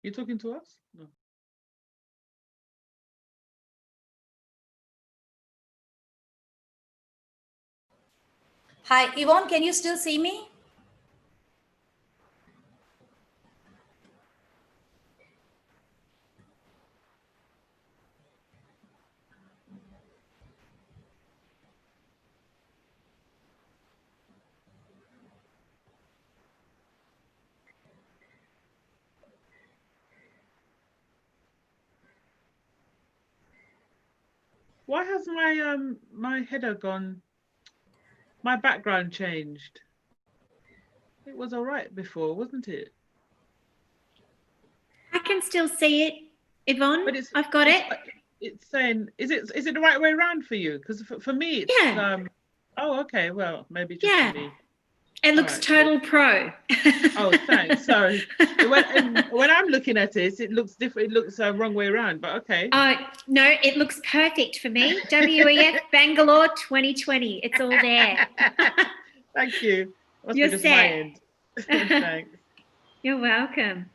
You talking to us? No. Hi, Yvonne, can you still see me? Why has my header gone? My background changed. It was all right before, wasn't it? I can still see it, Yvonne. But I've got it. It's saying, is it the right way around for you? Because for me, it's Yeah. Oh, okay. Well, maybe just for me. It looks right, total pro. Oh, thanks. Sorry. When I'm looking at it, it looks different. It looks wrong way around. But okay. No, it looks perfect for me. WEF Bangalore 2020. It's all there. Thank you. Must You're be just set. my end. Thanks. You're welcome.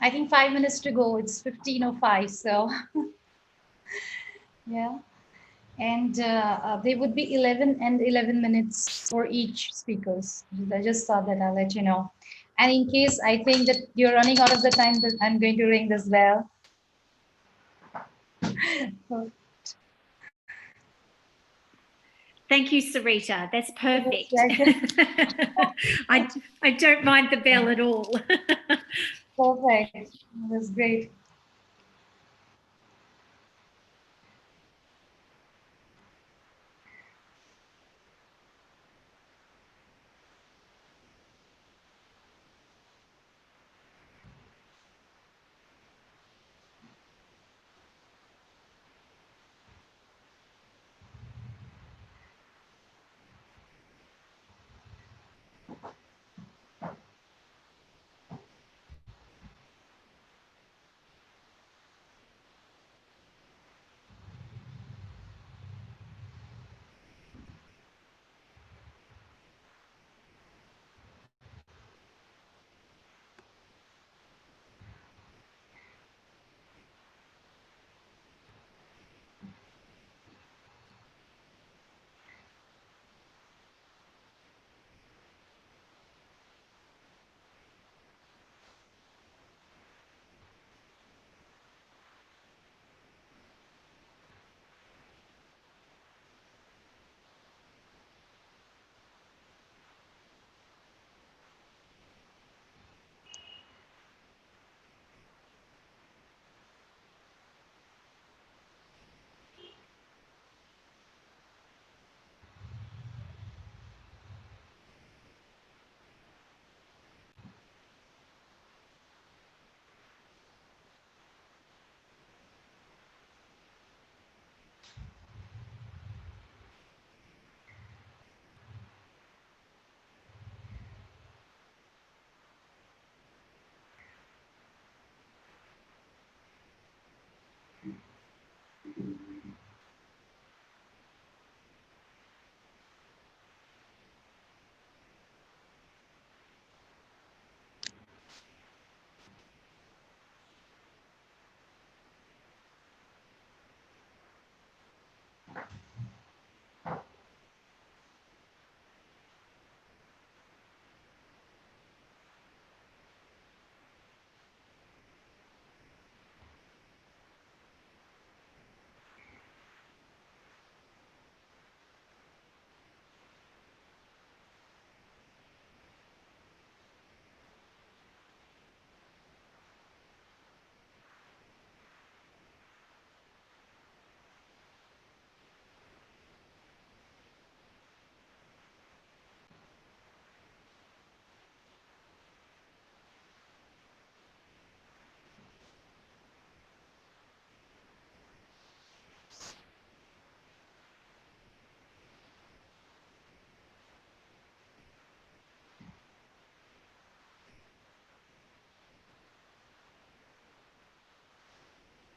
I think 5 minutes to go. It's 15:05. So, yeah. And they would be 11 and 11 minutes for each speakers. I just thought that I'll let you know. And in case I think that you're running out of the time, that I'm going to ring this bell. Thank you, Sarita. That's perfect. I don't mind the bell at all. Perfect. That's great.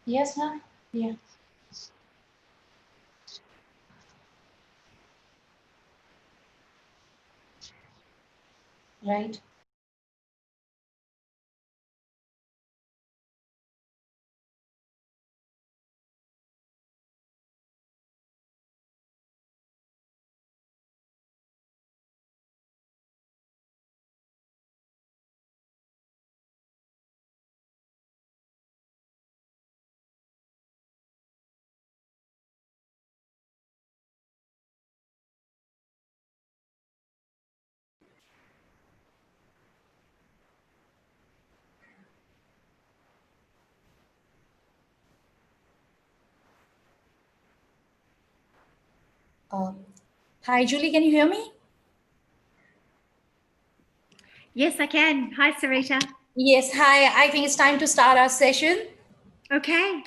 Yes, ma'am. Yeah. Right. Uh, Hi, Julie. Can you hear me? Yes, I can. Hi, Sarita. Yes. Hi. I think it's time to start our session. Okay.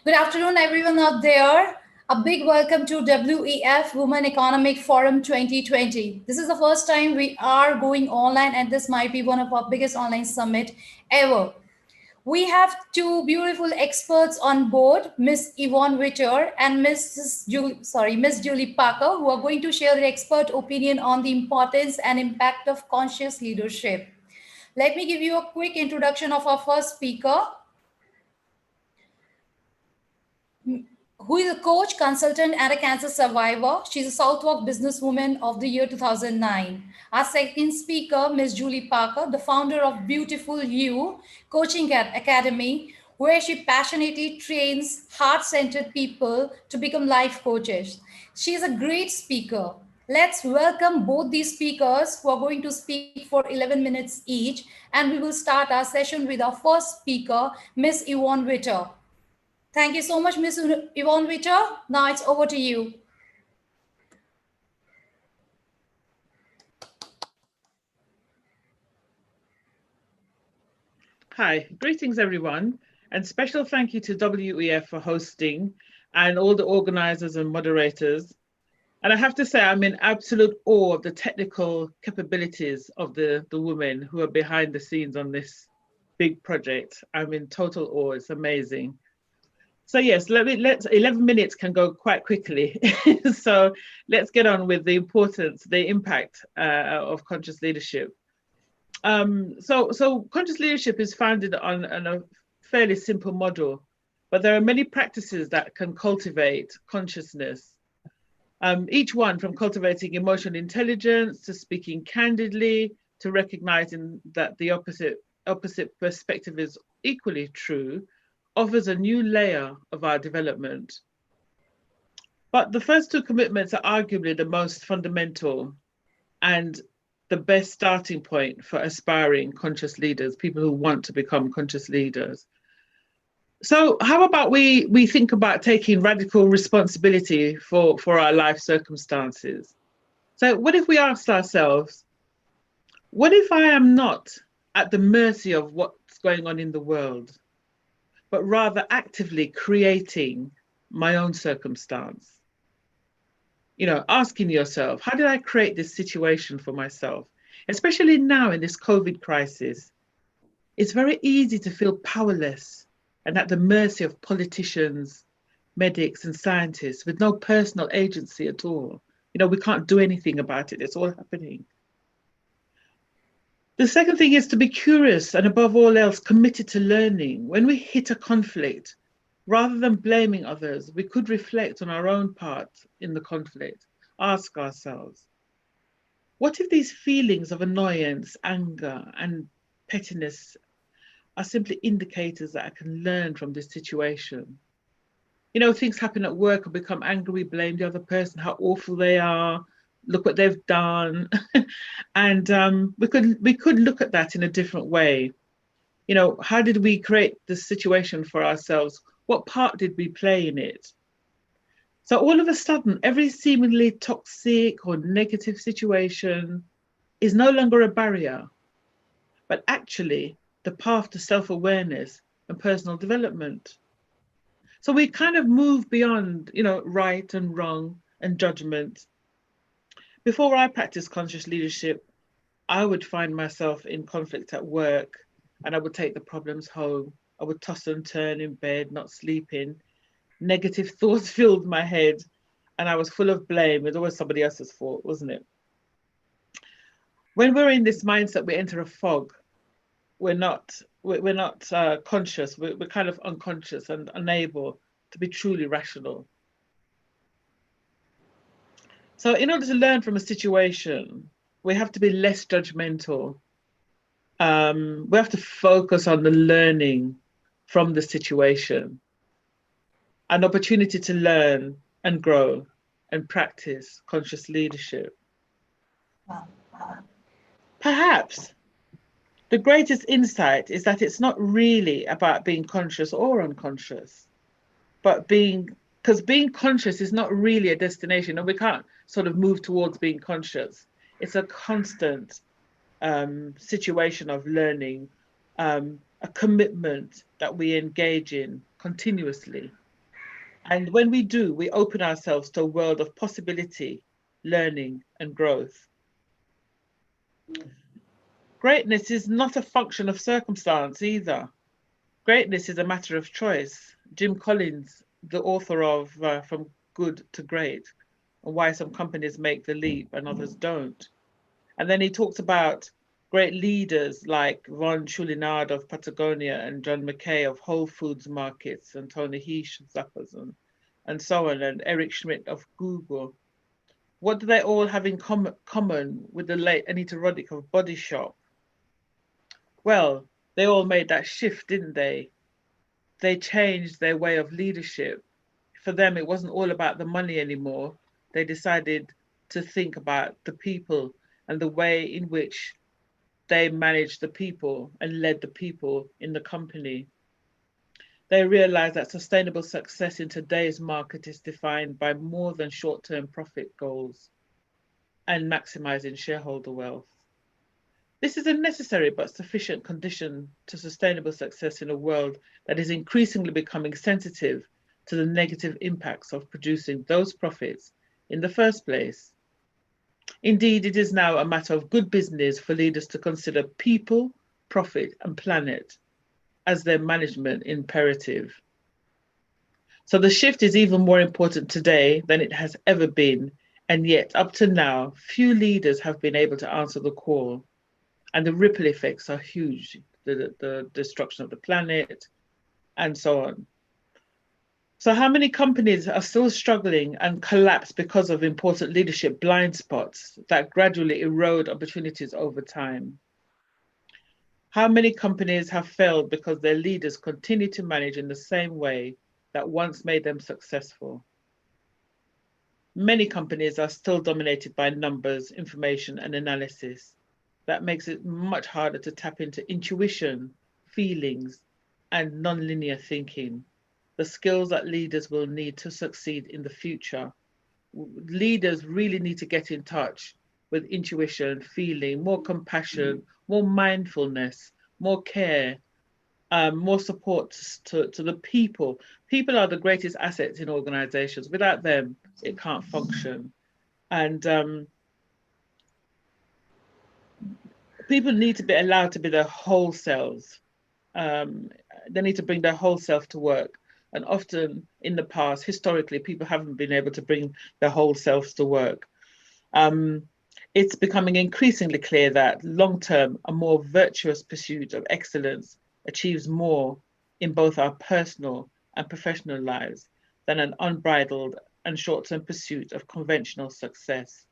Good afternoon, everyone out there. A big welcome to WEF Women Economic Forum 2020. This is the first time we are going online, and this might be one of our biggest online summit ever. We have two beautiful experts on board, Miss Yvonne Witter and Miss Julie Parker, who are going to share their expert opinion on the importance and impact of conscious leadership. Let me give you a quick introduction of our first speaker, who is a coach, consultant, and a cancer survivor. She's a Southwark Businesswoman of the year 2009. Our second speaker, Ms. Julie Parker, the founder of Beautiful You Coaching Academy, where she passionately trains heart-centered people to become life coaches. She is a great speaker. Let's welcome both these speakers who are going to speak for 11 minutes each, and we will start our session with our first speaker, Ms. Yvonne Witter. Thank you so much, Ms. Yvonne Witter. Now it's over to you. Hi, greetings everyone, and special thank you to WEF for hosting and all the organizers and moderators. And I have to say, I'm in absolute awe of the technical capabilities of the women who are behind the scenes on this big project. I'm in total awe, it's amazing. So yes, let's 11 minutes can go quite quickly. So let's get on with the importance, the impact of conscious leadership. So conscious leadership is founded on a fairly simple model, but there are many practices that can cultivate consciousness. Each one, from cultivating emotional intelligence to speaking candidly to recognizing that the opposite perspective is equally true, offers a new layer of our development. But the first two commitments are arguably the most fundamental and the best starting point for aspiring conscious leaders, people who want to become conscious leaders. So how about we think about taking radical responsibility for our life circumstances? So what if we asked ourselves, what if I am not at the mercy of what's going on in the world, but rather actively creating my own circumstance? You know, asking yourself, how did I create this situation for myself? Especially now in this COVID crisis, it's very easy to feel powerless and at the mercy of politicians, medics, and scientists with no personal agency at all. You know, we can't do anything about it, it's all happening. The second thing is to be curious and, above all else, committed to learning. When we hit a conflict, rather than blaming others, we could reflect on our own part in the conflict. Ask ourselves, what if these feelings of annoyance, anger, and pettiness are simply indicators that I can learn from this situation? You know, things happen at work and become angry, we blame the other person, how awful they are, look what they've done. And we could look at that in a different way. You know, how did we create this situation for ourselves? What part did we play in it? So all of a sudden, every seemingly toxic or negative situation is no longer a barrier, but actually the path to self-awareness and personal development. So we kind of move beyond, you know, right and wrong and judgment. Before I practiced conscious leadership, I would find myself in conflict at work and I would take the problems home. I would toss and turn in bed, not sleeping. Negative thoughts filled my head, and I was full of blame. It was always somebody else's fault, wasn't it? When we're in this mindset, we enter a fog. We're not conscious. We're kind of unconscious and unable to be truly rational. So in order to learn from a situation, we have to be less judgmental. We have to focus on the learning from the situation, an opportunity to learn and grow and practice conscious leadership. Perhaps the greatest insight is that it's not really about being conscious or unconscious, but because being conscious is not really a destination, and we can't sort of move towards being conscious. It's a constant situation of learning, a commitment that we engage in continuously. And when we do, we open ourselves to a world of possibility, learning, and growth. Greatness is not a function of circumstance either. Greatness is a matter of choice. Jim Collins, the author of From Good to Great, and why some companies make the leap and others don't. And then he talks about great leaders like Ron Chouinard of Patagonia and John Mackay of Whole Foods Markets and Tony Heesh of Zappos and so on, and Eric Schmidt of Google. What do they all have in common with the late Anita Roddick of Body Shop? Well, they all made that shift, didn't they? They changed their way of leadership. For them, it wasn't all about the money anymore. They decided to think about the people and the way in which they managed the people and led the people in the company. They realized that sustainable success in today's market is defined by more than short-term profit goals and maximizing shareholder wealth. This is a necessary but sufficient condition to sustainable success in a world that is increasingly becoming sensitive to the negative impacts of producing those profits in the first place. Indeed, it is now a matter of good business for leaders to consider people, profit, and planet as their management imperative. So the shift is even more important today than it has ever been, and yet up to now, few leaders have been able to answer the call. And the ripple effects are huge, the destruction of the planet and so on. So how many companies are still struggling and collapse because of important leadership blind spots that gradually erode opportunities over time? How many companies have failed because their leaders continue to manage in the same way that once made them successful? Many companies are still dominated by numbers, information, and analysis. That makes it much harder to tap into intuition, feelings, and non-linear thinking, the skills that leaders will need to succeed in the future. Leaders really need to get in touch with intuition, feeling, more compassion, more mindfulness, more care, more support to the people. People are the greatest assets in organizations. Without them, it can't function. And people need to be allowed to be their whole selves. They need to bring their whole self to work. And often in the past, historically, people haven't been able to bring their whole selves to work. It's becoming increasingly clear that long-term, a more virtuous pursuit of excellence achieves more in both our personal and professional lives than an unbridled and short-term pursuit of conventional success.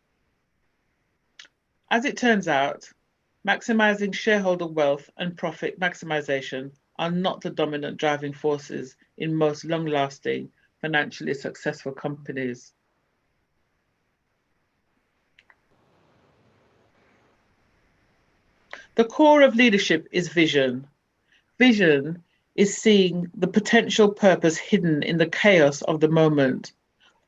As it turns out, maximizing shareholder wealth and profit maximization are not the dominant driving forces in most long-lasting, financially successful companies. The core of leadership is vision. Vision is seeing the potential purpose hidden in the chaos of the moment,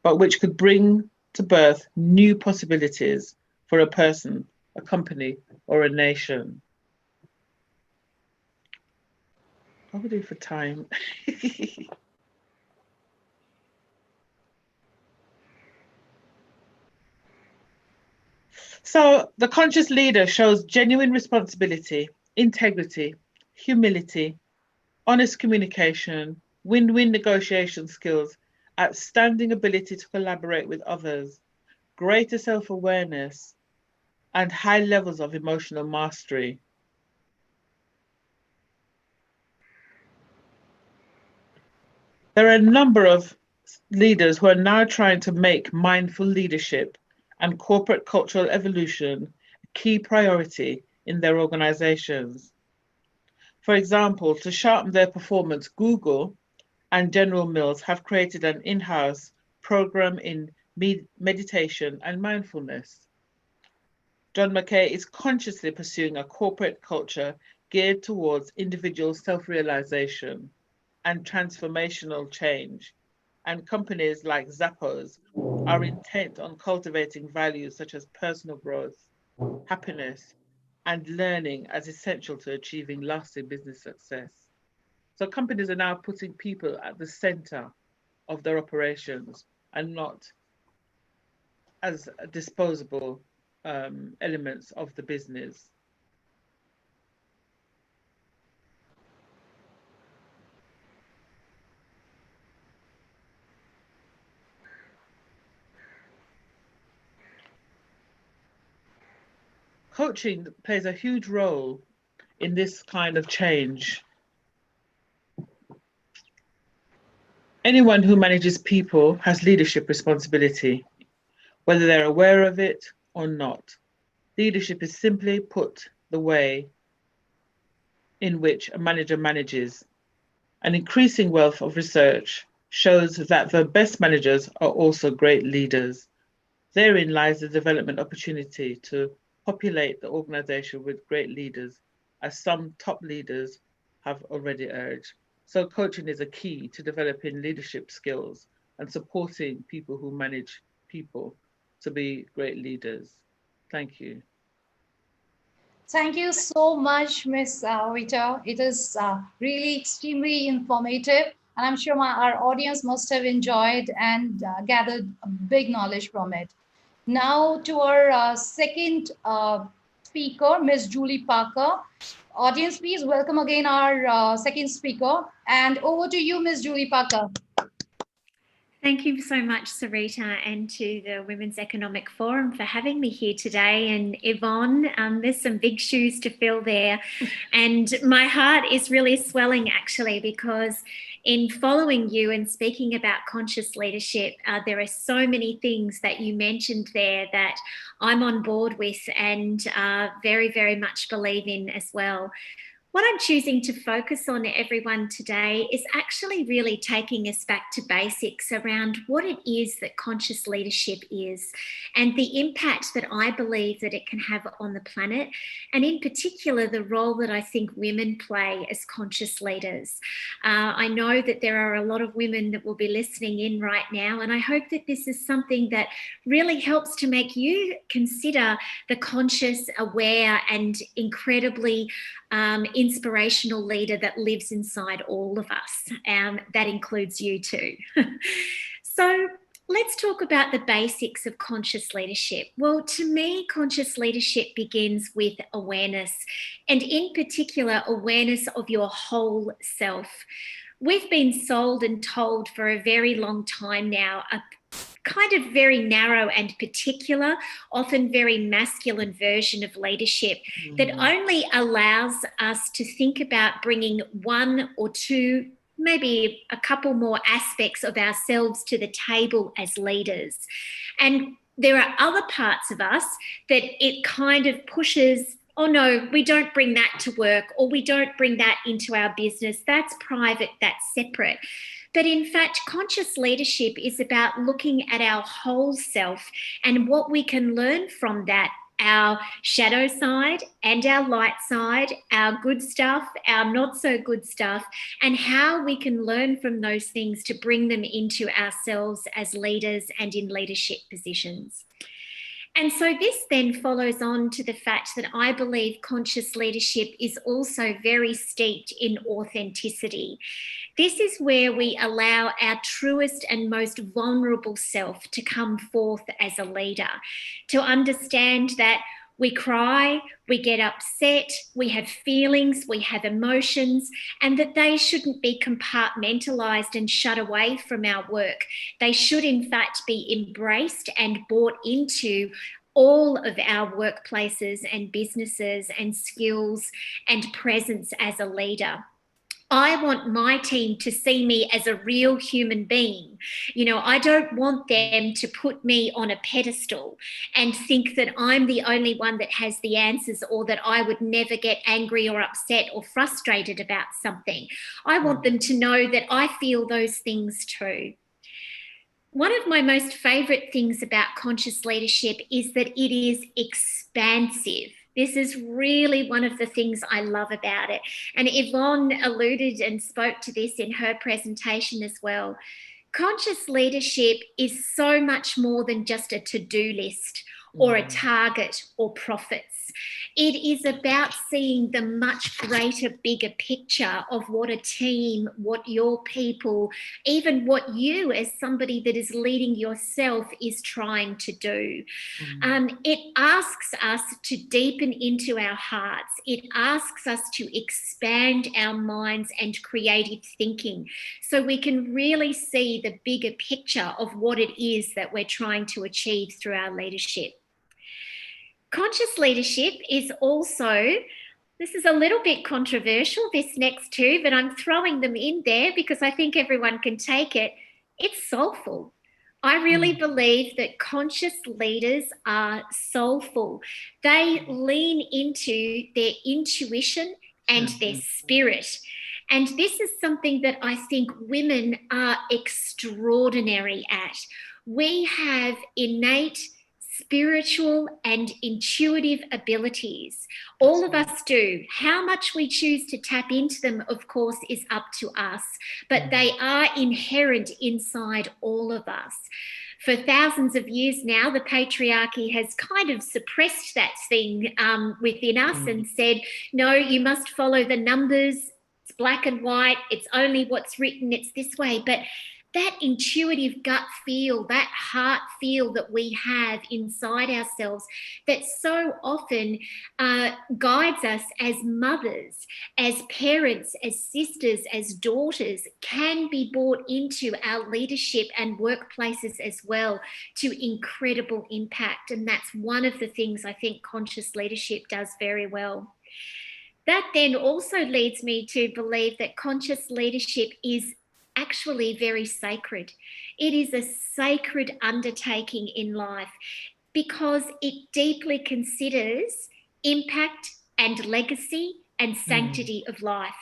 but which could bring to birth new possibilities for a person, a company, or a nation. What are we doing for time? So the conscious leader shows genuine responsibility, integrity, humility, honest communication, win-win negotiation skills, outstanding ability to collaborate with others, greater self-awareness, and high levels of emotional mastery. There are a number of leaders who are now trying to make mindful leadership and corporate cultural evolution a key priority in their organizations. For example, to sharpen their performance, Google and General Mills have created an in-house program in meditation and mindfulness. John Mackay is consciously pursuing a corporate culture geared towards individual self-realization and transformational change. And companies like Zappos are intent on cultivating values such as personal growth, happiness, and learning as essential to achieving lasting business success. So companies are now putting people at the center of their operations and not as disposable elements of the business. Coaching plays a huge role in this kind of change. Anyone who manages people has leadership responsibility, whether they're aware of it or not. Leadership is simply put the way in which a manager manages. An increasing wealth of research shows that the best managers are also great leaders. Therein lies the development opportunity to populate the organization with great leaders, as some top leaders have already urged. So coaching is a key to developing leadership skills and supporting people who manage people to be great leaders. Thank you. Thank you so much, Ms. Rita. It is really extremely informative, and I'm sure our audience must have enjoyed and gathered a big knowledge from it. Now to our second speaker, Ms. Julie Parker. Audience, please welcome again our second speaker. And over to you, Ms. Julie Parker. Thank you so much, Sarita, and to the Women's Economic Forum for having me here today. And Yvonne, there's some big shoes to fill there. And my heart is really swelling, actually, because in following you and speaking about conscious leadership, there are so many things that you mentioned there that I'm on board with and very, very much believe in as well. What I'm choosing to focus on, everyone, today is actually really taking us back to basics around what it is that conscious leadership is and the impact that I believe that it can have on the planet, and in particular, the role that I think women play as conscious leaders. I know that there are a lot of women that will be listening in right now, and I hope that this is something that really helps to make you consider the conscious, aware, and incredibly inspirational leader that lives inside all of us. That includes you too. So let's talk about the basics of conscious leadership. Well, to me, conscious leadership begins with awareness, and in particular, awareness of your whole self. We've been sold and told for a very long time now a kind of very narrow and particular, often very masculine version of leadership that only allows us to think about bringing one or two, maybe a couple more aspects of ourselves to the table as leaders. And there are other parts of us that it kind of pushes, oh no, we don't bring that to work, or we don't bring that into our business. That's private, that's separate. But in fact, conscious leadership is about looking at our whole self and what we can learn from that, our shadow side and our light side, our good stuff, our not so good stuff, and how we can learn from those things to bring them into ourselves as leaders and in leadership positions. And so this then follows on to the fact that I believe conscious leadership is also very steeped in authenticity. This is where we allow our truest and most vulnerable self to come forth as a leader, to understand that We cry, we get upset, we have feelings, we have emotions, and that they shouldn't be compartmentalized and shut away from our work. They should, in fact, be embraced and brought into all of our workplaces and businesses and skills and presence as a leader. I want my team to see me as a real human being. You know, I don't want them to put me on a pedestal and think that I'm the only one that has the answers, or that I would never get angry or upset or frustrated about something. I want them to know that I feel those things too. One of my most favourite things about conscious leadership is that it is expansive. This is really one of the things I love about it. And Yvonne alluded and spoke to this in her presentation as well. Conscious leadership is so much more than just a to-do list or a target or profits. It is about seeing the much greater, bigger picture of what a team, what your people, even what you as somebody that is leading yourself is trying to do. It asks us to deepen into our hearts. It asks us to expand our minds and creative thinking so we can really see the bigger picture of what it is that we're trying to achieve through our leadership. Conscious leadership is also, this is a little bit controversial, this next two, but I'm throwing them in there because I think everyone can take it. It's soulful. I really believe that conscious leaders are soulful. They lean into their intuition and their spirit. And this is something that I think women are extraordinary at. We have innate spiritual and intuitive abilities. All of us do. How much we choose to tap into them, of course, is up to us, but they are inherent inside all of us. For thousands of years now, the patriarchy has kind of suppressed that thing within us and said, no, you must follow the numbers. It's black and white. It's only what's written. It's this way. But that intuitive gut feel, that heart feel that we have inside ourselves that so often guides us as mothers, as parents, as sisters, as daughters, can be brought into our leadership and workplaces as well to incredible impact. And that's one of the things I think conscious leadership does very well. That then also leads me to believe that conscious leadership is actually very sacred. It is a sacred undertaking in life because it deeply considers impact and legacy and sanctity of life.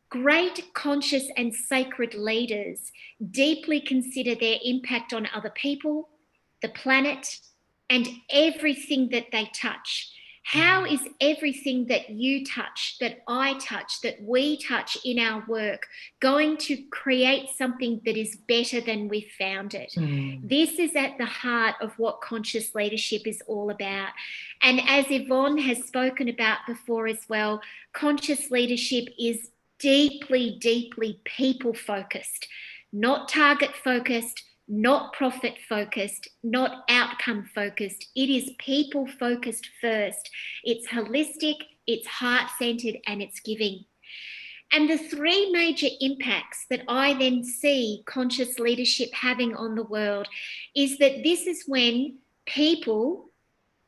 Great conscious and sacred leaders deeply consider their impact on other people, the planet, and everything that they touch. How is everything that you touch, that I touch, that we touch in our work going to create something that is better than we found it? This is at the heart of what conscious leadership is all about. And as Yvonne has spoken about before as well, conscious leadership is deeply, deeply people-focused, not target-focused, not profit-focused, not outcome-focused. It is people-focused first. It's holistic, it's heart-centered, and it's giving. And the three major impacts that I then see conscious leadership having on the world is that this is when people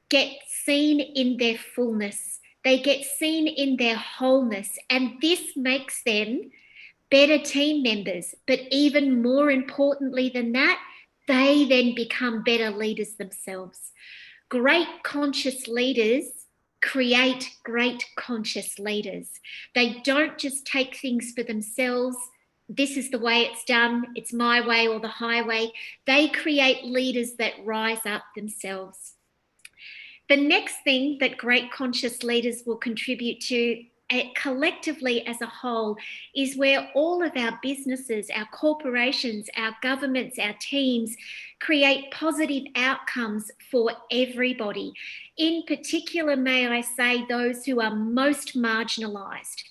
get seen in their fullness. They get seen in their wholeness, and this makes them better team members, but even more importantly than that, they then become better leaders themselves. Great conscious leaders create great conscious leaders. They don't just take things for themselves. This is the way it's done. It's my way or the highway. They create leaders that rise up themselves. The next thing that great conscious leaders will contribute to collectively as a whole is where all of our businesses, our corporations, our governments, our teams create positive outcomes for everybody. In particular, may I say, those who are most marginalised,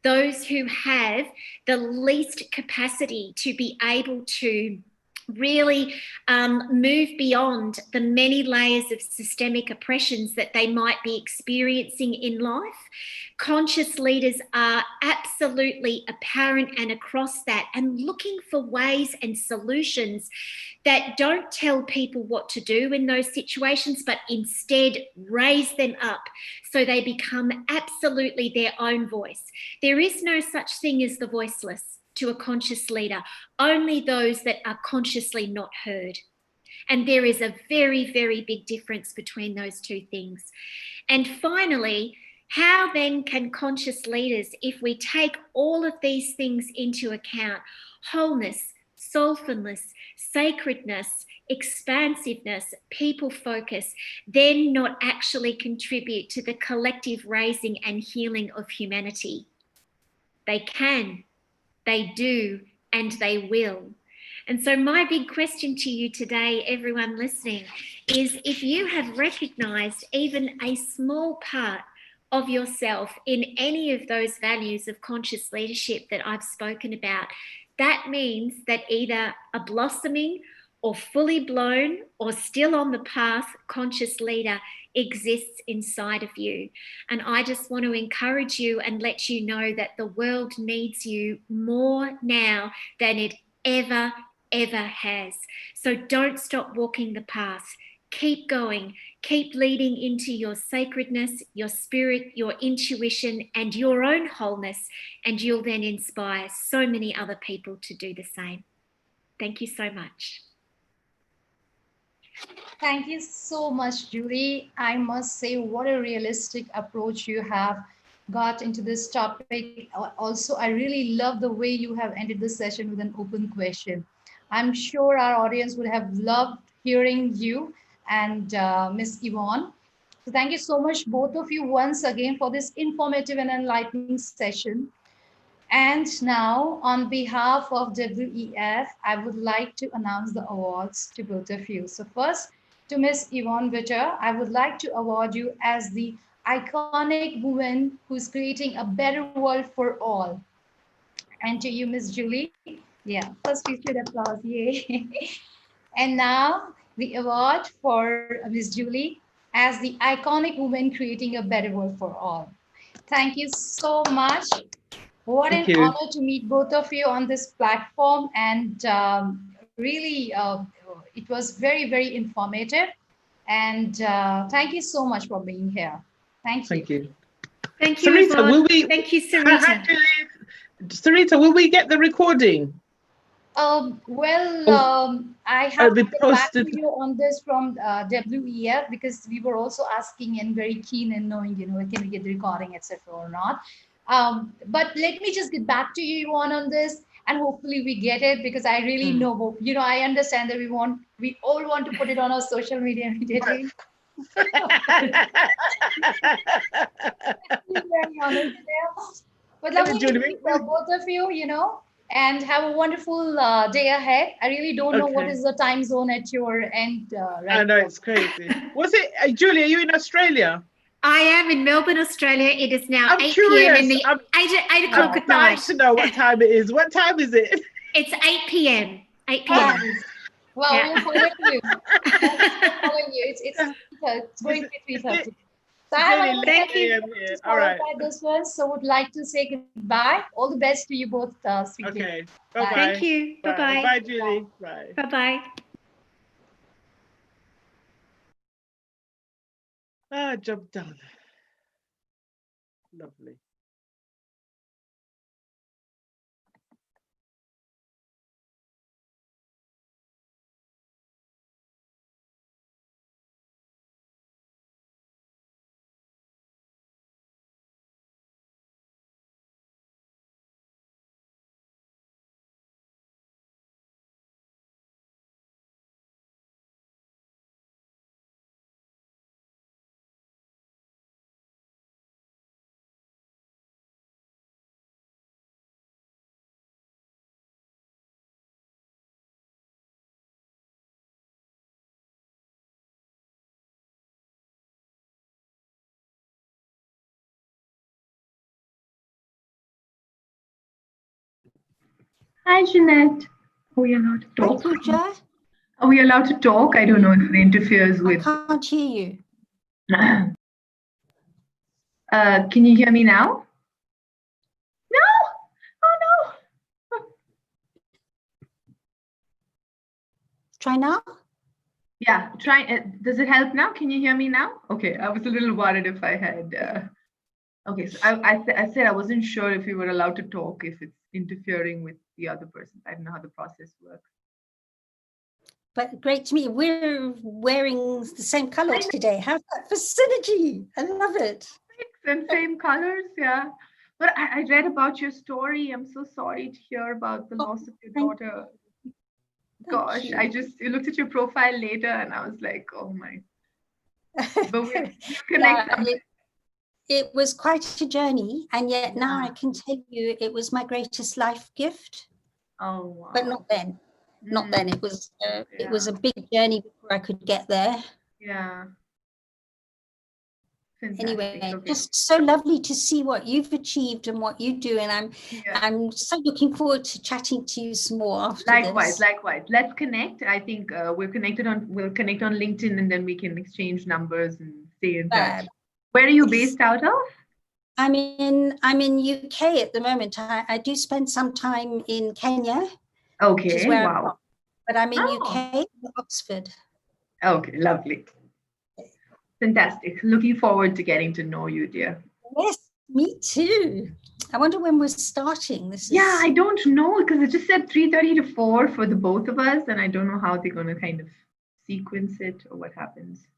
those who have the least capacity to be able to really move beyond the many layers of systemic oppressions that they might be experiencing in life. Conscious leaders are absolutely apparent and across that, and looking for ways and solutions that don't tell people what to do in those situations, but instead raise them up so they become absolutely their own voice. There is no such thing as the voiceless to a conscious leader, only those that are consciously not heard. And there is a very, very big difference between those two things. And finally, how then can conscious leaders, if we take all of these things into account, wholeness, soulfulness, sacredness, expansiveness, people focus, then not actually contribute to the collective raising and healing of humanity? They can, they do, and they will. And so my big question to you today, everyone listening, is if you have recognized even a small part of yourself in any of those values of conscious leadership that I've spoken about, that means that either a blossoming or fully blown or still on the path conscious leader exists inside of you. And I just want to encourage you and let you know that the world needs you more now than it ever has. So don't stop walking the path. Keep going. Keep leading into your sacredness, your spirit, your intuition, and your own wholeness, and you'll then inspire so many other people to do the same. Thank you so much. Thank you so much, Julie. I must say, what a realistic approach you have got into this topic. Also, I really love the way you have ended the session with an open question. I'm sure our audience would have loved hearing you and Miss Yvonne. So thank you so much, both of you, once again for this informative and enlightening session. And now, on behalf of WEF, I would like to announce the awards to both of you. So first, to Miss Yvonne Witter, I would like to award you as the iconic woman who's creating a better world for all. And to you, Miss Julie. Yeah, first we should applause. Yay. And now the award for Miss Julie as the iconic woman creating a better world for all. Thank you so much. What Thank an you. honor to meet both of you on this platform. And really, it was very, very informative. And thank you so much for being here. Thank you. Thank you. Thank you, Sarita, Yvonne. will we? Thank you, Sarita. Sarita, will we get the recording? I have to get back to posted. you on this from WEF, because we were also asking and very keen in knowing, can we get the recording, etc. or not. But let me just get back to you, Yvonne, on this, and hopefully we get it, because I really know, I understand that we all want to put it on our social media immediately. Very honest there. But lovely to meet both of you, and have a wonderful day ahead. I really don't know what is the time zone at your end right I know, it's crazy. Was it, Julie, are you in Australia? I am in Melbourne, Australia. It is now I'm 8 curious. p.m. in the 8 o'clock at night. night. To know what time it is. What time is it? It's 8 p.m. 8 p.m. Well, we're following you. It's going to be 3:30. So thank you. All right. This one, so would like to say goodbye. All the best to you both. Okay. Bye-bye. Thank you. Bye-bye. Bye, Julie. Bye. Bye-bye. Job done. Lovely. Hi, Jeanette. Are we allowed to Hi, talk? Pooja. Are we allowed to talk? I don't know if it interferes I with. can't hear you. Can you hear me now? No! Oh no! Try now. Yeah, try. Does it help now? Can you hear me now? Okay, I was a little worried if I had. Okay, so I said I wasn't sure if we were allowed to talk if it's interfering with the other person. I don't know how the process works. But great to meet you. We're wearing the same color today. How's that for synergy? I love it. And same colors, yeah. But I read about your story. I'm so sorry to hear about the loss of your daughter. Gosh, I just looked at your profile later and I was like, oh my. But we'll connect. Yeah, it was quite a journey, and yet now I Yeah. can tell you it was my greatest life gift. Oh wow. But not then. Not then. It was a Yeah. big journey before I could get there. Yeah. Fantastic. Anyway, Okay. just so lovely to see what you've achieved and what you do, and Yeah. I'm so looking forward to chatting to you some more after Likewise, this. likewise. Let's connect. I think we'll connect on LinkedIn and then we can exchange numbers and stay in touch. Where are you based out of? I'm in UK at the moment. I do spend some time in Kenya, which is Okay. where I'm Wow. from. But I'm in Oh. UK, Oxford. Okay. Lovely. Fantastic. Looking forward to getting to know you, dear. Yes, me too. I wonder when we're starting. Yeah, I don't know because it just said 3:30 to 4 for the both of us, and I don't know how they're going to kind of sequence it or what happens.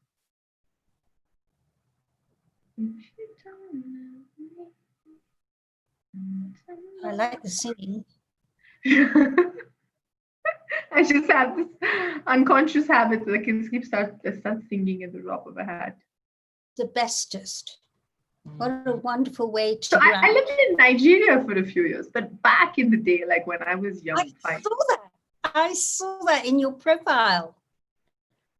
I like the singing. I just have this unconscious habit that I can start singing at the drop of a hat. The bestest. What a wonderful way to So I ground. lived in Nigeria for a few years, but back in the day, like when I was young. I saw that in your profile.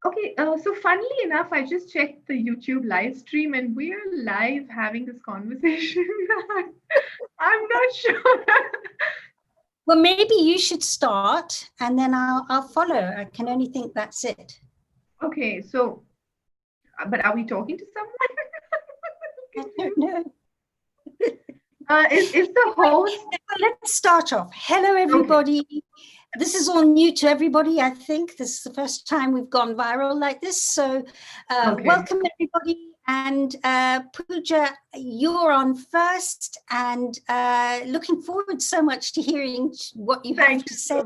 Okay, so funnily enough, I just checked the YouTube live stream and we're live having this conversation. I'm not sure. Well, maybe you should start and then I'll follow. I can only think that's it. Okay, so, but are we talking to someone? I don't know. Is the host? Let's start off. Hello, everybody. Okay. This is all new to everybody. I think this is the first time we've gone viral like this. So welcome, everybody. And Pooja, you're on first, and looking forward so much to hearing what you have to say.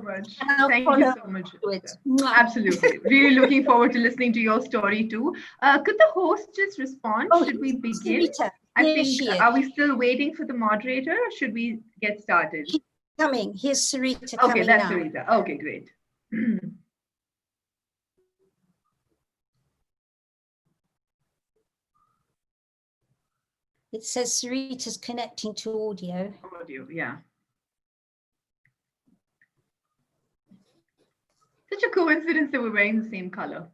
Thank you so much. Absolutely. Really looking forward to listening to your story too. Could the host just respond? Should we begin? Sarita. I think, are we still waiting for the moderator or should we get started? She's coming. Here's Sarita coming now. Okay, that's now. Sarita. Okay, great. It says Sarita's connecting to audio. Audio, yeah. Such a coincidence that we're wearing the same color.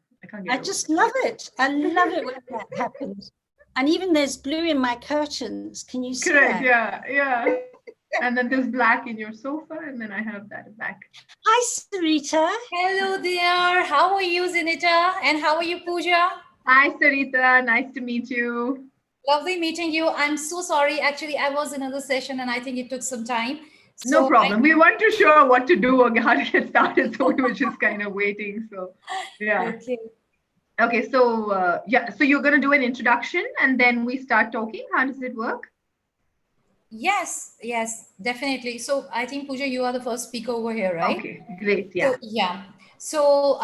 I just love it. I love it when that happens. And even there's blue in my curtains. Can you see that? Yeah. And then there's black in your sofa, and then I have that back. Hi, Sarita. Hello there. How are you, Zinita? And how are you, Pooja? Hi, Sarita. Nice to meet you. Lovely meeting you. I'm so sorry. Actually, I was in another session, and I think it took some time. So no problem. We weren't too sure what to do or how to get started, so we were just kind of waiting. So, yeah. Okay. So, so you're going to do an introduction, and then we start talking. How does it work? Yes, definitely. So I think, Pooja, you are the first speaker over here, right? Okay, great. Yeah. So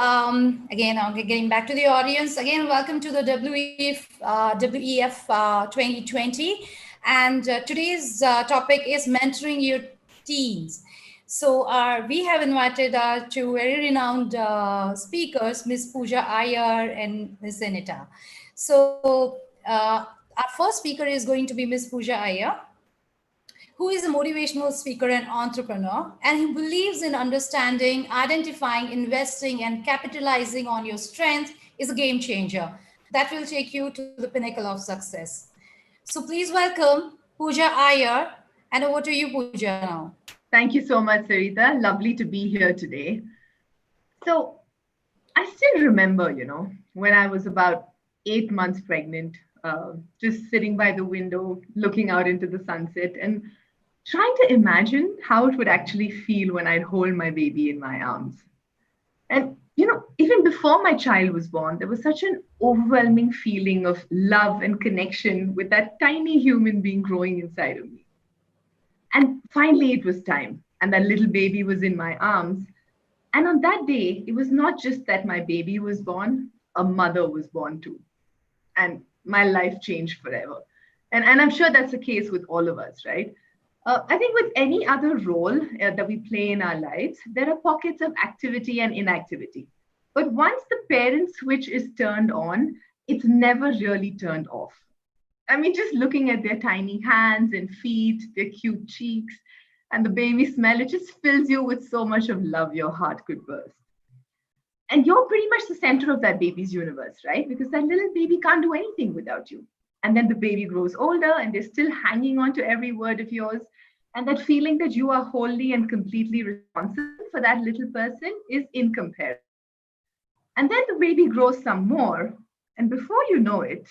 again, getting back to the audience, again, welcome to the WEF 2020. And today's topic is mentoring your teens. So we have invited two very renowned speakers, Ms. Pooja Iyer and Ms. Zinita. So our first speaker is going to be Ms. Pooja Iyer, who is a motivational speaker and entrepreneur, and he believes in understanding, identifying, investing, and capitalizing on your strength is a game changer that will take you to the pinnacle of success. So please welcome Pooja Iyer, and over to you, Pooja, now. Thank you so much, Sarita. Lovely to be here today. So I still remember, when I was about 8 months pregnant, just sitting by the window, looking out into the sunset and trying to imagine how it would actually feel when I'd hold my baby in my arms. And, even before my child was born, there was such an overwhelming feeling of love and connection with that tiny human being growing inside of me. And finally, it was time, and that little baby was in my arms. And on that day, it was not just that my baby was born, a mother was born too. And my life changed forever. And I'm sure that's the case with all of us, right? I think with any other role that we play in our lives, there are pockets of activity and inactivity. But once the parent switch is turned on, it's never really turned off. I mean, just looking at their tiny hands and feet, their cute cheeks, and the baby smell, it just fills you with so much of love your heart could burst. And you're pretty much the center of that baby's universe, right? Because that little baby can't do anything without you. And then the baby grows older and they're still hanging on to every word of yours. And that feeling that you are wholly and completely responsible for that little person is incomparable. And then the baby grows some more. And before you know it,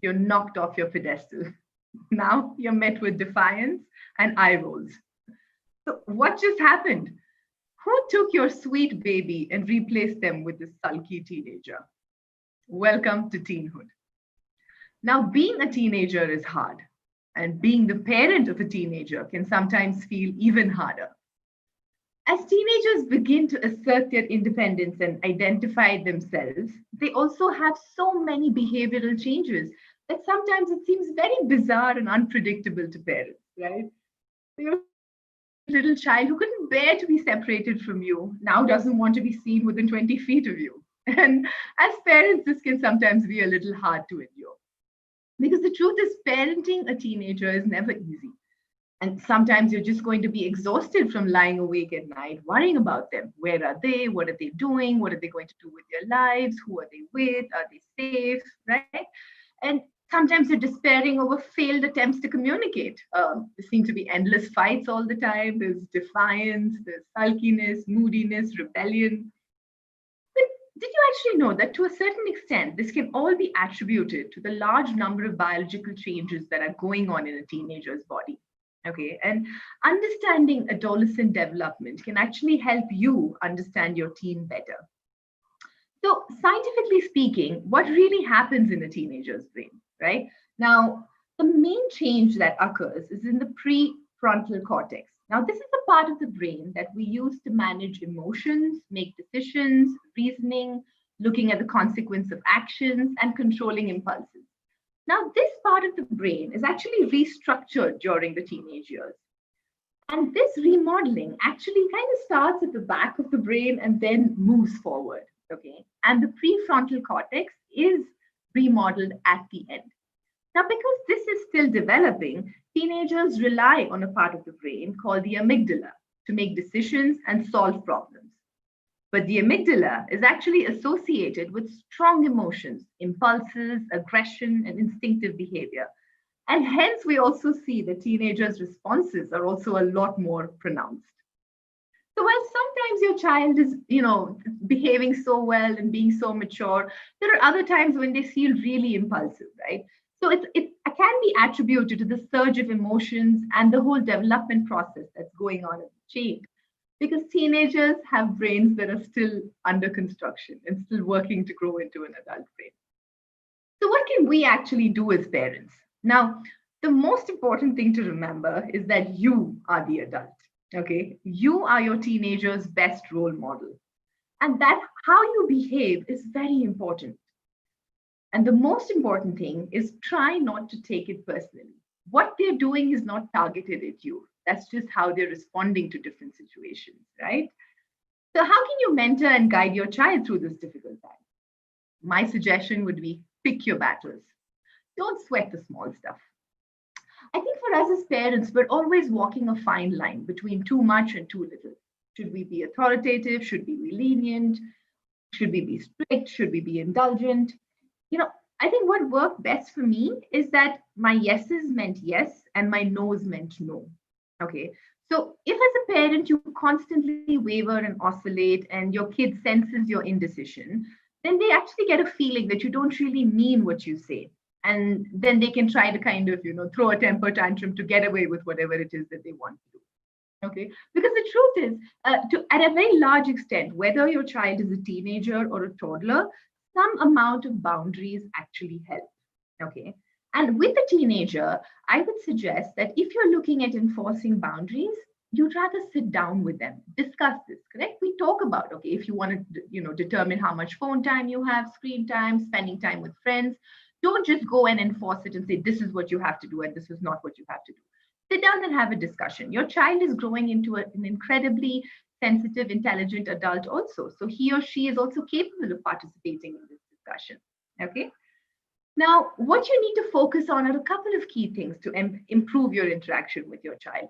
you're knocked off your pedestal. Now you're met with defiance and eye rolls. So what just happened? Who took your sweet baby and replaced them with this sulky teenager? Welcome to teenhood. Now, being a teenager is hard, and being the parent of a teenager can sometimes feel even harder. As teenagers begin to assert their independence and identify themselves, they also have so many behavioral changes that sometimes it seems very bizarre and unpredictable to parents, right? Your little child who couldn't bear to be separated from you now doesn't want to be seen within 20 feet of you. And as parents, this can sometimes be a little hard to endure. Because the truth is, parenting a teenager is never easy. And sometimes you're just going to be exhausted from lying awake at night, worrying about them. Where are they? What are they doing? What are they going to do with their lives? Who are they with? Are they safe? Right? And sometimes you're despairing over failed attempts to communicate. There seem to be endless fights all the time. There's defiance, there's sulkiness, moodiness, rebellion. But did you actually know that to a certain extent, this can all be attributed to the large number of biological changes that are going on in a teenager's body? Okay, and understanding adolescent development can actually help you understand your teen better. So scientifically speaking, what really happens in a teenager's brain, right? Now, the main change that occurs is in the prefrontal cortex. Now, this is the part of the brain that we use to manage emotions, make decisions, reasoning, looking at the consequence of actions, and controlling impulses. Now, this part of the brain is actually restructured during the teenage years. And this remodeling actually kind of starts at the back of the brain and then moves forward, okay? And the prefrontal cortex is remodeled at the end. Now, because this is still developing, teenagers rely on a part of the brain called the amygdala to make decisions and solve problems. But the amygdala is actually associated with strong emotions, impulses, aggression, and instinctive behavior. And hence, we also see that teenagers' responses are also a lot more pronounced. So while sometimes your child is, behaving so well and being so mature, there are other times when they feel really impulsive, right? So it can be attributed to the surge of emotions and the whole development process that's going on in the chain. Because teenagers have brains that are still under construction and still working to grow into an adult brain. So what can we actually do as parents? Now, the most important thing to remember is that you are the adult, okay? You are your teenager's best role model. And that how you behave is very important. And the most important thing is try not to take it personally. What they're doing is not targeted at you. That's just how they're responding to different situations, right? So how can you mentor and guide your child through this difficult time? My suggestion would be pick your battles. Don't sweat the small stuff. I think for us as parents, we're always walking a fine line between too much and too little. Should we be authoritative? Should we be lenient? Should we be strict? Should we be indulgent? I think what worked best for me is that my yeses meant yes and my no's meant no. Okay, So if as a parent you constantly waver and oscillate and your kid senses your indecision, then they actually get a feeling that you don't really mean what you say. And then they can try to kind of, throw a temper tantrum to get away with whatever it is that they want to do. Okay, because the truth is, at a very large extent, whether your child is a teenager or a toddler, some amount of boundaries actually help. Okay, and with a teenager, I would suggest that if you're looking at enforcing boundaries, you'd rather sit down with them, discuss this. Correct? We talk about, okay, if you want to, determine how much phone time you have, screen time, spending time with friends. Don't just go and enforce it and say this is what you have to do and this is not what you have to do. Sit down and have a discussion. Your child is growing into an incredibly sensitive, intelligent adult also. So he or she is also capable of participating in this discussion. Okay. Now, what you need to focus on are a couple of key things to improve your interaction with your child.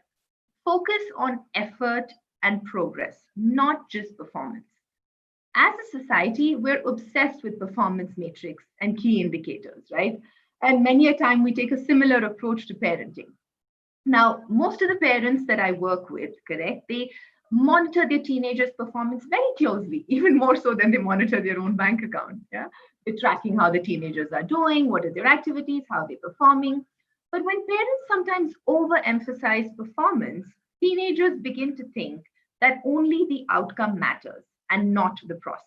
Focus on effort and progress, not just performance. As a society, we're obsessed with performance metrics and key indicators, right? And many a time we take a similar approach to parenting. Now, most of the parents that I work with, correct, they monitor their teenagers' performance very closely, even more so than they monitor their own bank account. Yeah, they're tracking how the teenagers are doing, what are their activities, how they're performing. But when parents sometimes overemphasize performance, teenagers begin to think that only the outcome matters and not the process.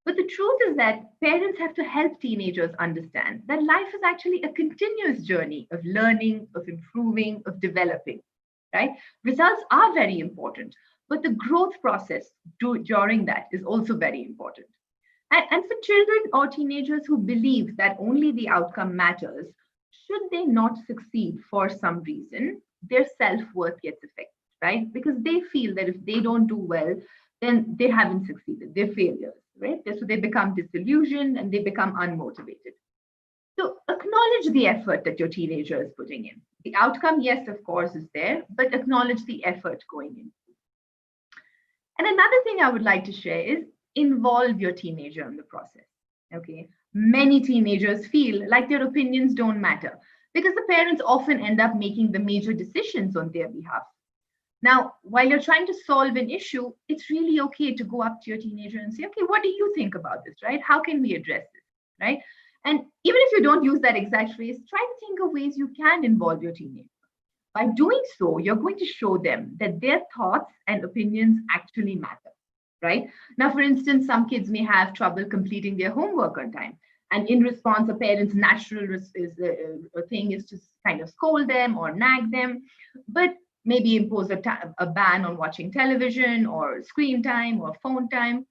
But the truth is that parents have to help teenagers understand that life is actually a continuous journey of learning, of improving, of developing, right? Results are very important, but the growth process during that is also very important. And for children or teenagers who believe that only the outcome matters, should they not succeed for some reason, their self-worth gets affected, right? Because they feel that if they don't do well, then they haven't succeeded, they're failures, right? So they become disillusioned and they become unmotivated. So acknowledge the effort that your teenager is putting in. The outcome, yes, of course, is there, but acknowledge the effort going in. And another thing I would like to share is involve your teenager in the process. Okay. Many teenagers feel like their opinions don't matter because the parents often end up making the major decisions on their behalf. Now, while you're trying to solve an issue, it's really okay to go up to your teenager and say, okay, what do you think about this, right? How can we address this, right? And even if you don't use that exact phrase, try to think of ways you can involve your teenager. By doing so, you're going to show them that their thoughts and opinions actually matter, right? Now, for instance, some kids may have trouble completing their homework on time. And in response, a parent's natural thing is to kind of scold them or nag them. But maybe impose a ban on watching television or screen time or phone time.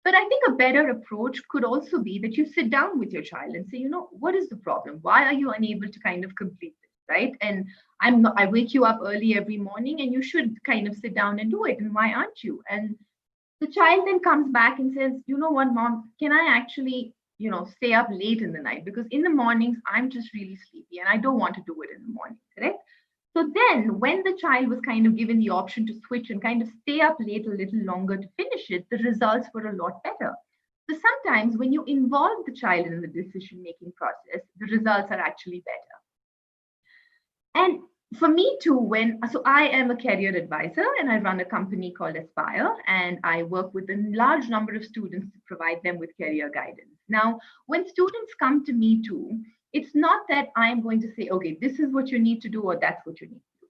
But I think a better approach could also be that you sit down with your child and say, what is the problem? Why are you unable to kind of complete this, right? And I wake you up early every morning and you should kind of sit down and do it. And why aren't you? And the child then comes back and says, you know what, mom, can I actually, stay up late in the night? Because in the mornings, I'm just really sleepy and I don't want to do it in the morning, correct? So then when the child was kind of given the option to switch and kind of stay up late a little longer to finish it, the results were a lot better. So sometimes when you involve the child in the decision-making process, the results are actually better. And for me too, so I am a career advisor and I run a company called Aspire, and I work with a large number of students to provide them with career guidance. Now, when students come to me too, it's not that I'm going to say, okay, this is what you need to do or that's what you need to do.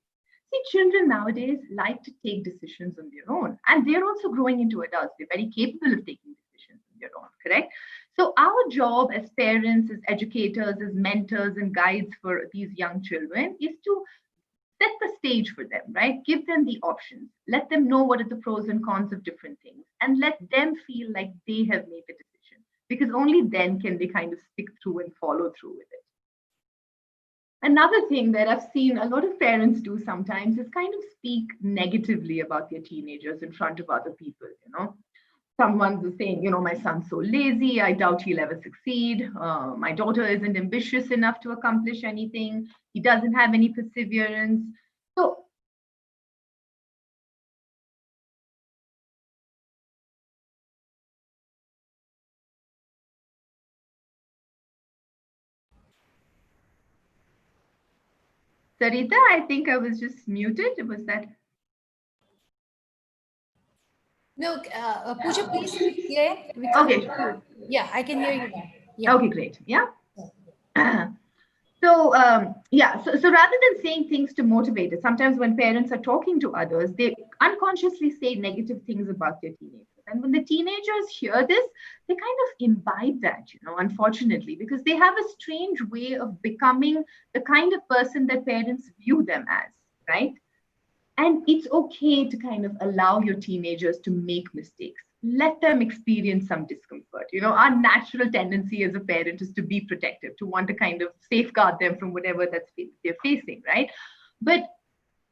See, children nowadays like to take decisions on their own, and they're also growing into adults. They're very capable of taking decisions on their own, correct? So our job as parents, as educators, as mentors and guides for these young children is to set the stage for them, right? Give them the options. Let them know what are the pros and cons of different things, and let them feel like they have made the decision, because only then can they kind of stick through and follow through with it. Another thing that I've seen a lot of parents do sometimes is kind of speak negatively about their teenagers in front of other people, Someone's saying, my son's so lazy, I doubt he'll ever succeed. My daughter isn't ambitious enough to accomplish anything. He doesn't have any perseverance. So Sarita, I think I was just muted. Was that? No, Pooja, please clear. Okay. Yeah, I can hear you now. Yeah. Okay, great. Yeah. So so rather than saying things to motivate us, sometimes when parents are talking to others, they unconsciously say negative things about their teenagers. And when the teenagers hear this, they kind of imbibe that, unfortunately, because they have a strange way of becoming the kind of person that parents view them as, right? And it's okay to kind of allow your teenagers to make mistakes. Let them experience some discomfort. Our natural tendency as a parent is to be protective, to want to kind of safeguard them from whatever they're facing, right? But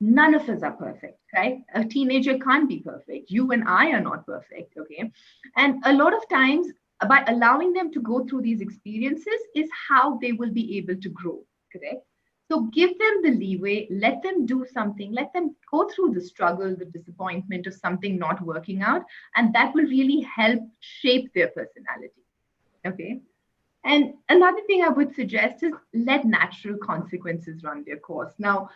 none of us are perfect, right? A teenager can't be perfect. You and I are not perfect, okay? And a lot of times, by allowing them to go through these experiences is how they will be able to grow, correct? So give them the leeway, let them do something, let them go through the struggle, the disappointment of something not working out, and that will really help shape their personality. Okay. And another thing I would suggest is let natural consequences run their course. Now,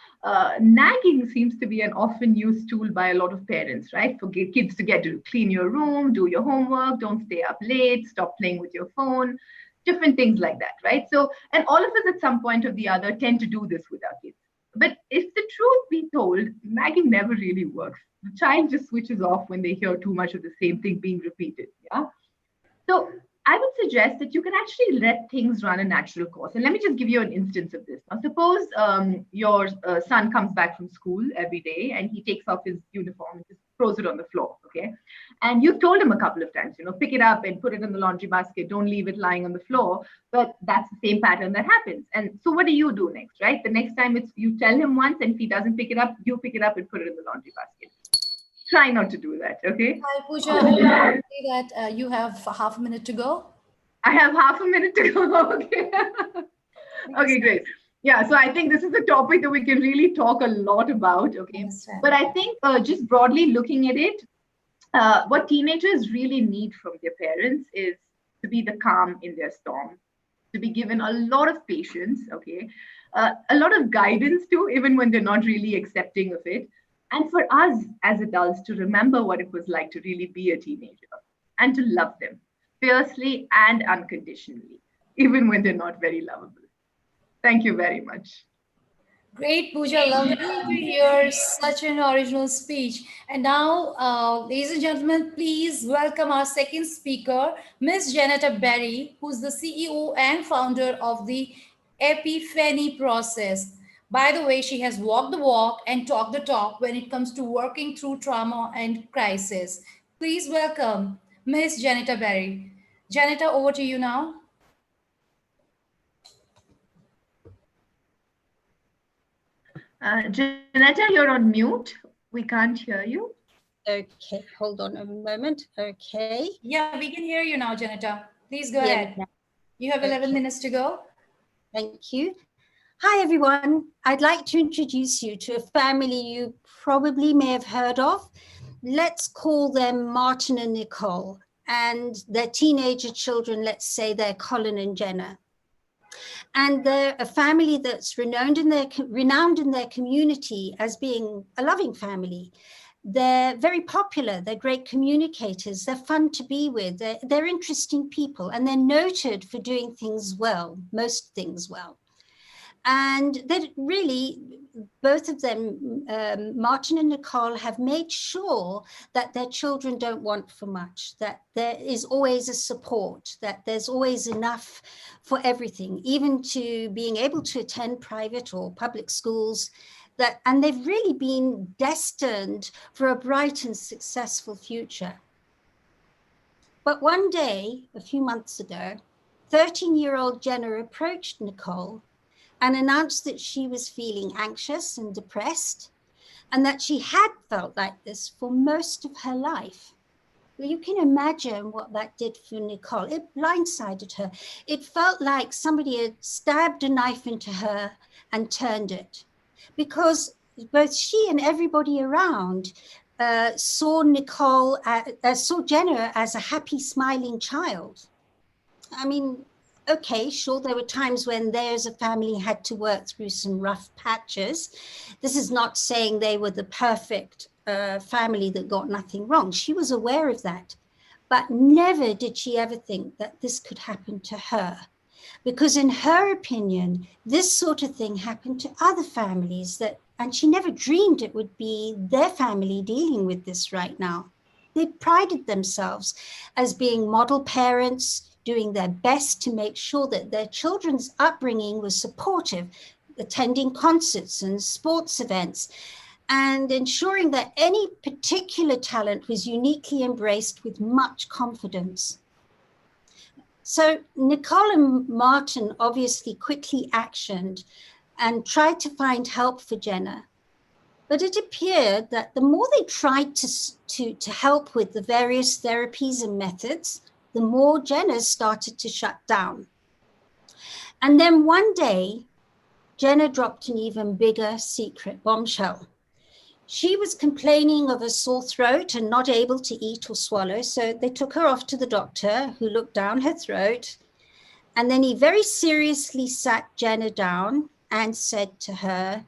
nagging seems to be an often used tool by a lot of parents, right? For kids to get to clean your room, do your homework, don't stay up late, stop playing with your phone, different things like that, right? So, and all of us at some point or the other tend to do this with our kids. But if the truth be told, nagging never really works. The child just switches off when they hear too much of the same thing being repeated. Yeah. So I would suggest that you can actually let things run a natural course. And let me just give you an instance of this. Now, suppose your son comes back from school every day and he takes off his uniform and just throws it on the floor, okay? And you've told him a couple of times, pick it up and put it in the laundry basket. Don't leave it lying on the floor. But that's the same pattern that happens. And so what do you do next, right? The next time it's you tell him once, and if he doesn't pick it up, you pick it up and put it in the laundry basket. Try not to do that, okay? Hi, Pooja, I say that you have half a minute to go. I have half a minute to go. Okay. Okay, great. Yeah, so I think this is a topic that we can really talk a lot about. Okay. But I think just broadly looking at it, what teenagers really need from their parents is to be the calm in their storm, to be given a lot of patience, okay, a lot of guidance too, even when they're not really accepting of it. And for us as adults to remember what it was like to really be a teenager and to love them fiercely and unconditionally, even when they're not very lovable. Thank you very much. Great, Pooja. Lovely to hear such an original speech. And now, ladies and gentlemen, please welcome our second speaker, Ms. Janetta Berry, who's the CEO and founder of the Epiphany Process. By the way, she has walked the walk and talked the talk when it comes to working through trauma and crisis. Please welcome Ms. Janetta Berry. Janetta, over to you now. Janetta, you're on mute. We can't hear you. Okay, hold on a moment. Okay. Yeah, we can hear you now, Janetta. Please go ahead. You have 11 minutes to go. Thank you. Hi, everyone. I'd like to introduce you to a family you probably may have heard of. Let's call them Martin and Nicole, and their teenager children, let's say they're Colin and Jenna. And they're a family that's renowned in their community as being a loving family. They're very popular, they're great communicators, they're fun to be with, they're interesting people, and they're noted for doing things well, most things well. And they really, both of them, Martin and Nicole, have made sure that their children don't want for much, that there is always a support, that there's always enough for everything, even to being able to attend private or public schools, and they've really been destined for a bright and successful future. But one day, a few months ago, 13-year-old Jenna approached Nicole and announced that she was feeling anxious and depressed, and that she had felt like this for most of her life. Well, you can imagine what that did for Nicole. It blindsided her. It felt like somebody had stabbed a knife into her and turned it, because both she and everybody around saw Jenna as a happy, smiling child. I mean, okay, sure, there were times when they as a family had to work through some rough patches. This is not saying they were the perfect family that got nothing wrong. She was aware of that, but never did she ever think that this could happen to her. Because in her opinion, this sort of thing happened to other families and she never dreamed it would be their family dealing with this right now. They prided themselves as being model parents, doing their best to make sure that their children's upbringing was supportive, attending concerts and sports events, and ensuring that any particular talent was uniquely embraced with much confidence. So Nicole and Martin obviously quickly actioned and tried to find help for Jenna. But it appeared that the more they tried to help with the various therapies and methods, the more Jenna started to shut down. And then one day, Jenna dropped an even bigger secret bombshell. She was complaining of a sore throat and not able to eat or swallow. So they took her off to the doctor, who looked down her throat. And then he very seriously sat Jenna down and said to her,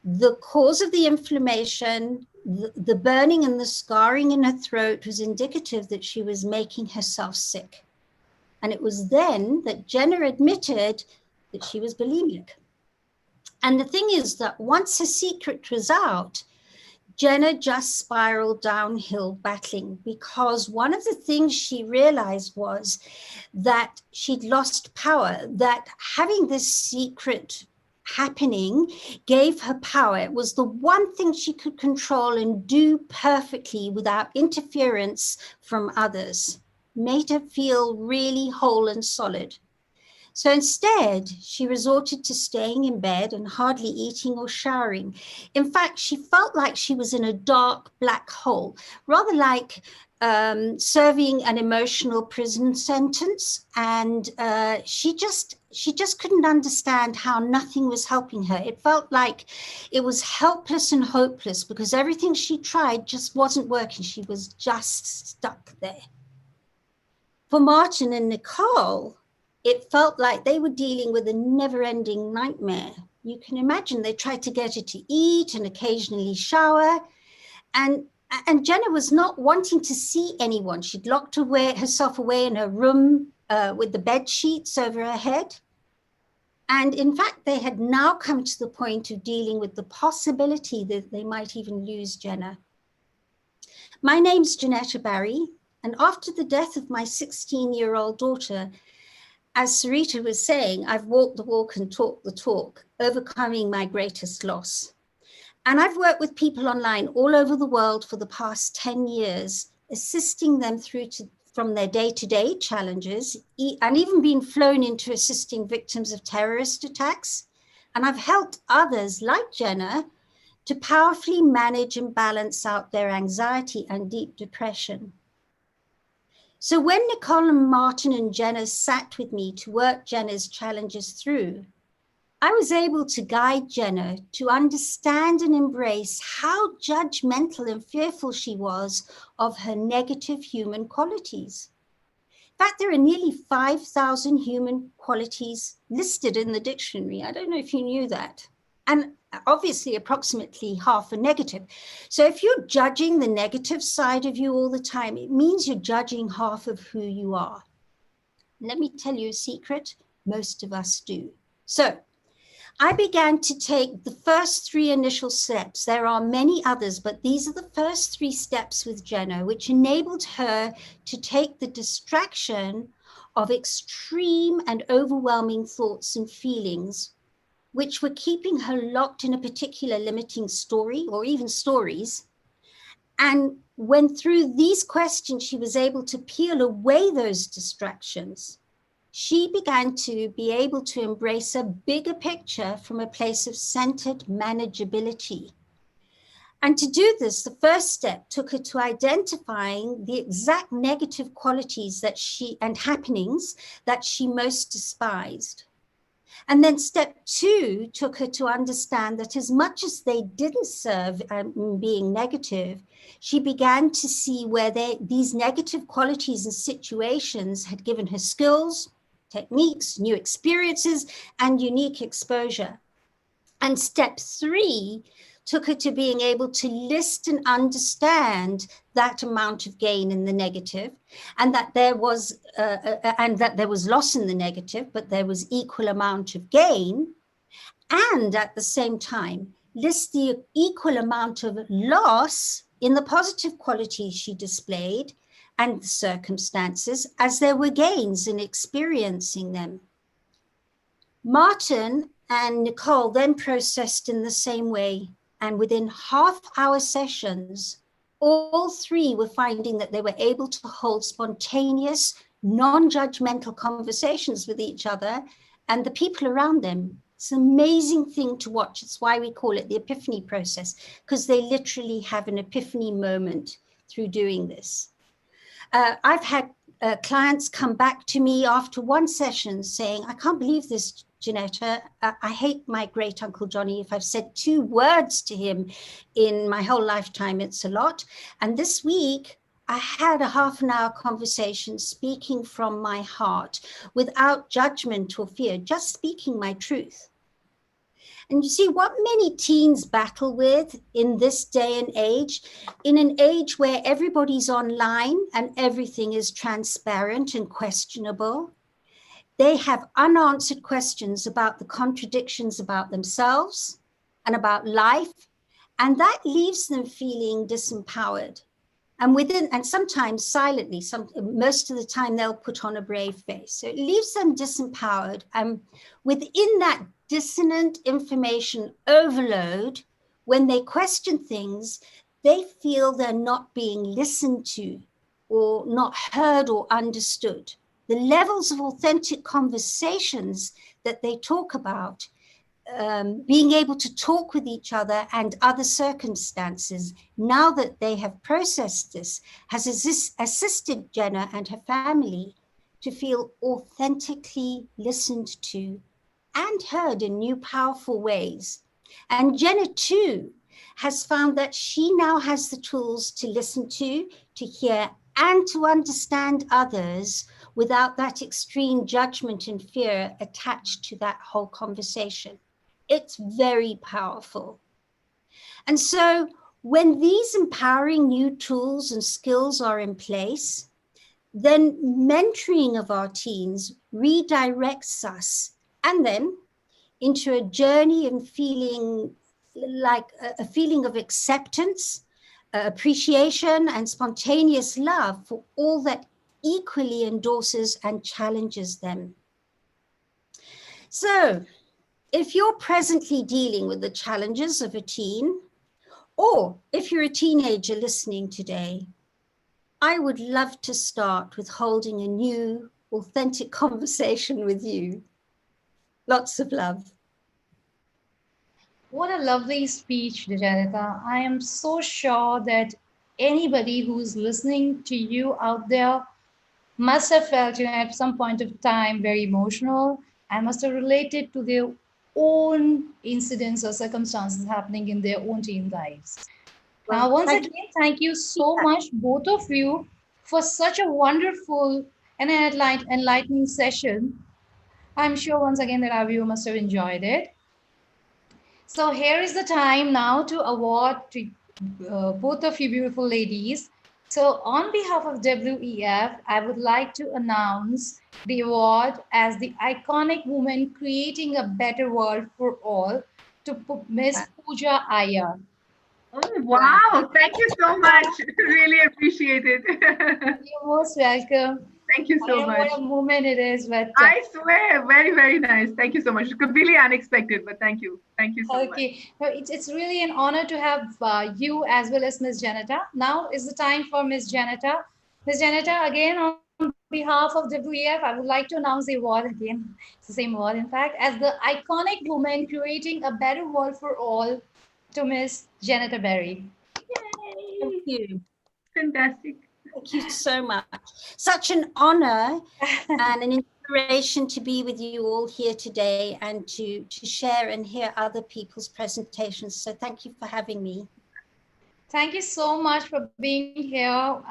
the cause of the inflammation, the burning and the scarring in her throat was indicative that she was making herself sick. And it was then that Jenna admitted that she was bulimic. And the thing is that once her secret was out, Jenna just spiraled downhill battling, because one of the things she realized was that she'd lost power, that having this secret happening gave her power. It was the one thing she could control and do perfectly without interference from others. Made her feel really whole and solid. So instead, she resorted to staying in bed and hardly eating or showering. In fact, she felt like she was in a dark black hole, rather like serving an emotional prison sentence. And she just couldn't understand how nothing was helping her. It felt like it was helpless and hopeless because everything she tried just wasn't working. She was just stuck there. For Martin and Nicole, it felt like they were dealing with a never-ending nightmare. You can imagine they tried to get her to eat and occasionally shower. And Jenna was not wanting to see anyone. She'd locked herself away in her room with the bed sheets over her head. And in fact, they had now come to the point of dealing with the possibility that they might even lose Jenna. My name's Janetta Barry. And after the death of my 16-year-old daughter, as Sarita was saying, I've walked the walk and talked the talk, overcoming my greatest loss. And I've worked with people online all over the world for the past 10 years, assisting them from their day-to-day challenges, and even been flown into assisting victims of terrorist attacks. And I've helped others like Jenna to powerfully manage and balance out their anxiety and deep depression. So when Nicole and Martin and Jenna sat with me to work Jenna's challenges through, I was able to guide Jenna to understand and embrace how judgmental and fearful she was of her negative human qualities. In fact, there are nearly 5,000 human qualities listed in the dictionary. I don't know if you knew that. And obviously approximately half are negative. So if you're judging the negative side of you all the time, it means you're judging half of who you are. Let me tell you a secret, most of us do. So I began to take the first 3 initial steps. There are many others, but these are the first 3 steps with Jenna, which enabled her to take the distraction of extreme and overwhelming thoughts and feelings, which were keeping her locked in a particular limiting story or even stories. And when through these questions, she was able to peel away those distractions, she began to be able to embrace a bigger picture from a place of centered manageability. And to do this, the first step took her to identifying the exact negative qualities and happenings that she most despised. And then step 2 took her to understand that as much as they didn't serve being negative, she began to see where these negative qualities and situations had given her skills, techniques, new experiences, and unique exposure. And step 3 took her to being able to list and understand that amount of gain in the negative, and that there was loss in the negative, but there was equal amount of gain, and at the same time list the equal amount of loss in the positive qualities she displayed and the circumstances as there were gains in experiencing them. Martin and Nicole then processed in the same way, and within half-hour sessions, all 3 were finding that they were able to hold spontaneous, non-judgmental conversations with each other and the people around them. It's an amazing thing to watch. It's why we call it the epiphany process, because they literally have an epiphany moment through doing this. I've had clients come back to me after one session saying, I can't believe this, Janetta. I hate my great Uncle Johnny. If I've said 2 words to him in my whole lifetime, it's a lot. And this week, I had a half-an-hour conversation speaking from my heart without judgment or fear, just speaking my truth. And you see what many teens battle with in this day and age, in an age where everybody's online and everything is transparent and questionable. They have unanswered questions about the contradictions about themselves and about life, and that leaves them feeling disempowered. And sometimes silently, most of the time they'll put on a brave face. So it leaves them disempowered. And within that dissonant information overload, when they question things, they feel they're not being listened to or not heard or understood. The levels of authentic conversations that they talk about, being able to talk with each other and other circumstances, now that they have processed this, has assisted Jenna and her family to feel authentically listened to and heard in new powerful ways. And Jenna too has found that she now has the tools to listen to hear, and to understand others without that extreme judgment and fear attached to that whole conversation. It's very powerful. And so when these empowering new tools and skills are in place, then mentoring of our teens redirects us and then into a journey and feeling like a feeling of acceptance, appreciation, and spontaneous love for all that equally endorses and challenges them. So, if you're presently dealing with the challenges of a teen, or if you're a teenager listening today, I would love to start with holding a new, authentic conversation with you. Lots of love. What a lovely speech, Janetta. I am so sure that anybody who's listening to you out there must have felt, at some point of time very emotional and must have related to their own incidents or circumstances happening in their own teen lives. Now, once again, thank you so much, both of you, for such a wonderful and enlightening session. I'm sure once again that our viewer must have enjoyed it. So here is the time now to award to both of you beautiful ladies. So on behalf of WEF, I would like to announce the award as the iconic woman creating a better world for all to Miss Pooja Iyer. Oh, wow. Thank you so much. Really appreciate it. You're most welcome. Thank you so much. What a moment it is. But I swear, very, very nice. Thank you so much. Completely unexpected, but thank you. Thank you so much. Okay. No, it's really an honor to have you as well as Ms. Janetta. Now is the time for Ms. Janetta. Ms. Janetta, again, on behalf of WEF, I would like to announce the award again. It's the same award, in fact, as the iconic woman creating a better world for all to Ms. Janetta Berry. Yay. Thank you. Fantastic. Thank you so much. Such an honor and an inspiration to be with you all here today and to share and hear other people's presentations. So thank you for having me. Thank you so much for being here.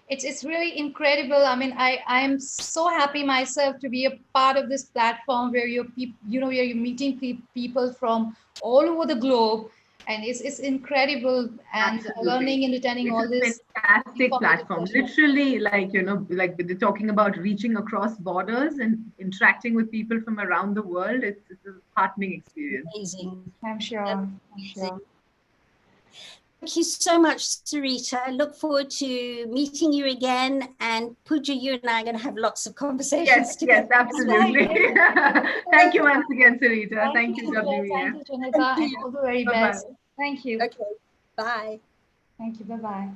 it's really incredible. I mean, I'm so happy myself to be a part of this platform where where you're meeting people from all over the globe, and it's incredible, and Absolutely. learning and attending It's all a this fantastic informative platform. session. Literally, like, like they're talking about reaching across borders and interacting with people from around the world. It's a heartening experience. Amazing. I'm sure. I'm sure. Thank you so much, Sarita. I look forward to meeting you again. And Pooja, you and I are going to have lots of conversations Yes, together. yes, absolutely. Thank you once again, Sarita. Thank you, Thank WEF. you, Janita, and all the very Bye-bye. best. Thank you. Okay, bye. Thank you. Bye-bye.